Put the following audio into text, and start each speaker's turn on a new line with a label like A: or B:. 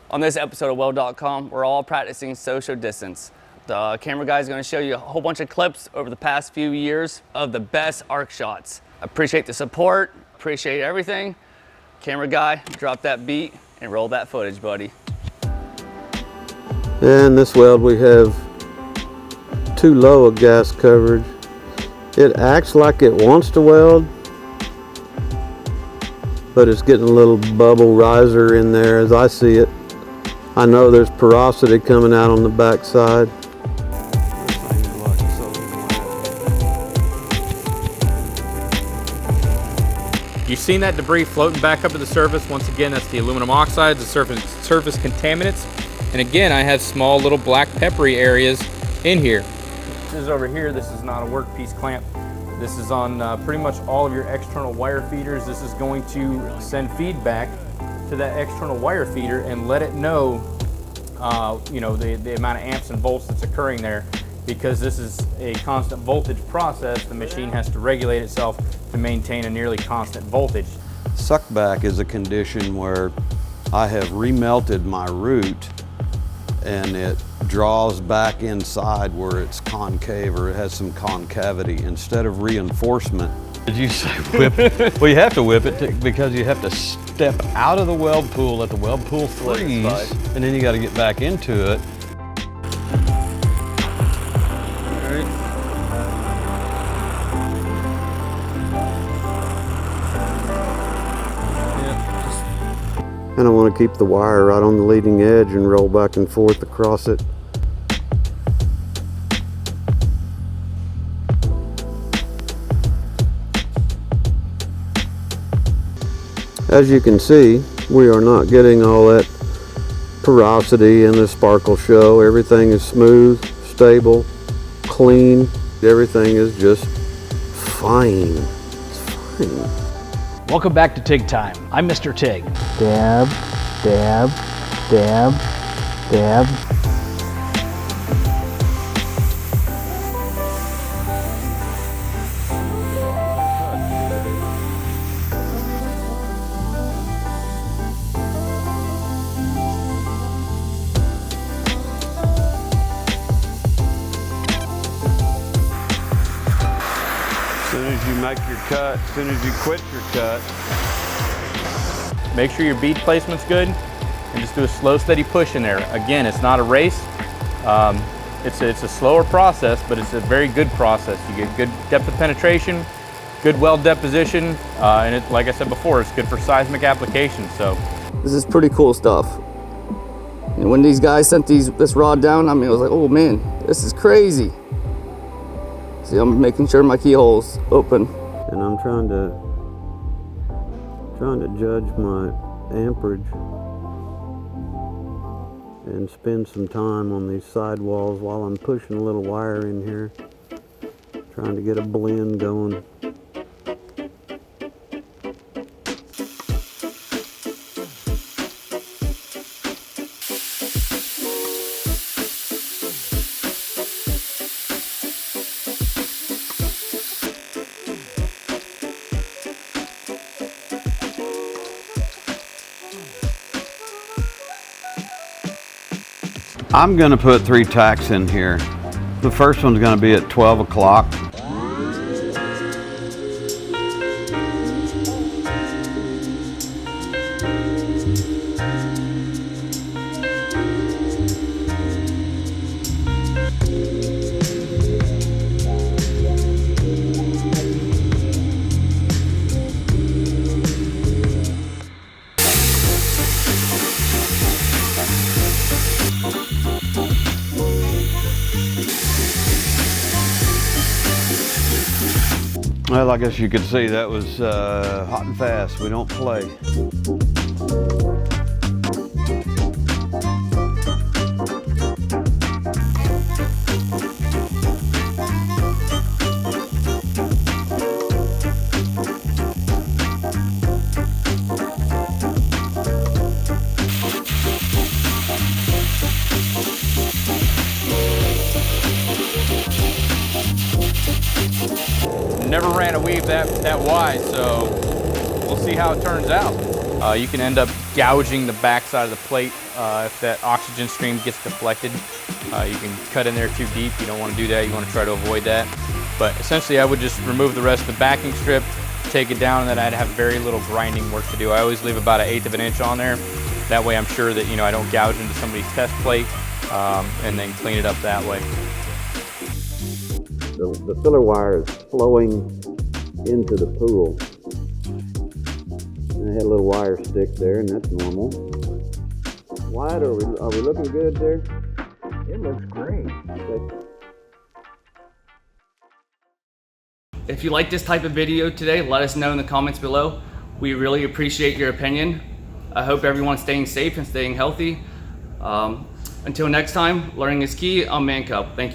A: On this episode of Weld.com, we're all practicing social distance. The camera guy is going to show you a whole bunch of clips over the past few years of the best arc shots. Appreciate the support, appreciate everything. Camera guy, drop that beat and roll that footage, buddy.
B: In this weld we have too low a gas coverage. It acts like it wants to weld, but it's getting a little bubble riser in there as I see it. I know there's porosity coming out on the back side.
C: You've seen that debris floating back up to the surface. Once again, that's the aluminum oxides, the surface contaminants. And again, I have small little black peppery areas in here. This is over here. This is not a workpiece clamp. This is on pretty much all of your external wire feeders. This is going to send feedback to that external wire feeder and let it know, the amount of amps and volts that's occurring there. Because this is a constant voltage process, the machine has to regulate itself to maintain a nearly constant voltage.
B: Suckback is a condition where I have remelted my root and it draws back inside where it's concave or it has some concavity instead of reinforcement. Did you say whip it? Well, you have to whip it because you have to step out of the weld pool, let the weld pool freeze, and then you got to get back into it. And I want to keep the wire right on the leading edge and roll back and forth across it. As you can see, we are not getting all that porosity and the sparkle show. Everything is smooth, stable, clean. Everything is just fine. It's fine.
D: Welcome back to TIG Time. I'm Mr. TIG.
E: Dab, dab, dab, dab.
B: As soon as you make your cut, as soon as you quit your cut.
C: Make sure your bead placement's good and just do a slow, steady push in there. Again, it's not a race. It's a slower process, but it's a very good process. You get good depth of penetration, good weld deposition, and like I said before, it's good for seismic applications. So
A: This is pretty cool stuff. And when these guys sent this rod down, I was like, oh man, this is crazy. See, I'm making sure my keyhole's open.
B: And I'm trying to judge my amperage and spend some time on these sidewalls while I'm pushing a little wire in here, trying to get a blend going. I'm going to put 3 tacks in here. The first one's going to be at 12 o'clock. Well, I guess you could see that was hot and fast. We don't play.
C: Never ran a weave that wide, so we'll see how it turns out. You can end up gouging the backside of the plate. If that oxygen stream gets deflected, you can cut in there too deep. You don't want to do that. You want to try to avoid that. But essentially, I would just remove the rest of the backing strip, take it down, and then I'd have very little grinding work to do. I always leave about 1/8 of an inch on there. That way I'm sure that, I don't gouge into somebody's test plate, and then clean it up that way.
B: The filler wire is flowing into the pool. And I had a little wire stick there, and that's normal. Wyatt, are we looking good there?
D: It looks great.
B: Okay.
A: If you like this type of video today, let us know in the comments below. We really appreciate your opinion. I hope everyone's staying safe and staying healthy. Until next time, learning is key. I'm Man Cub. Thank you.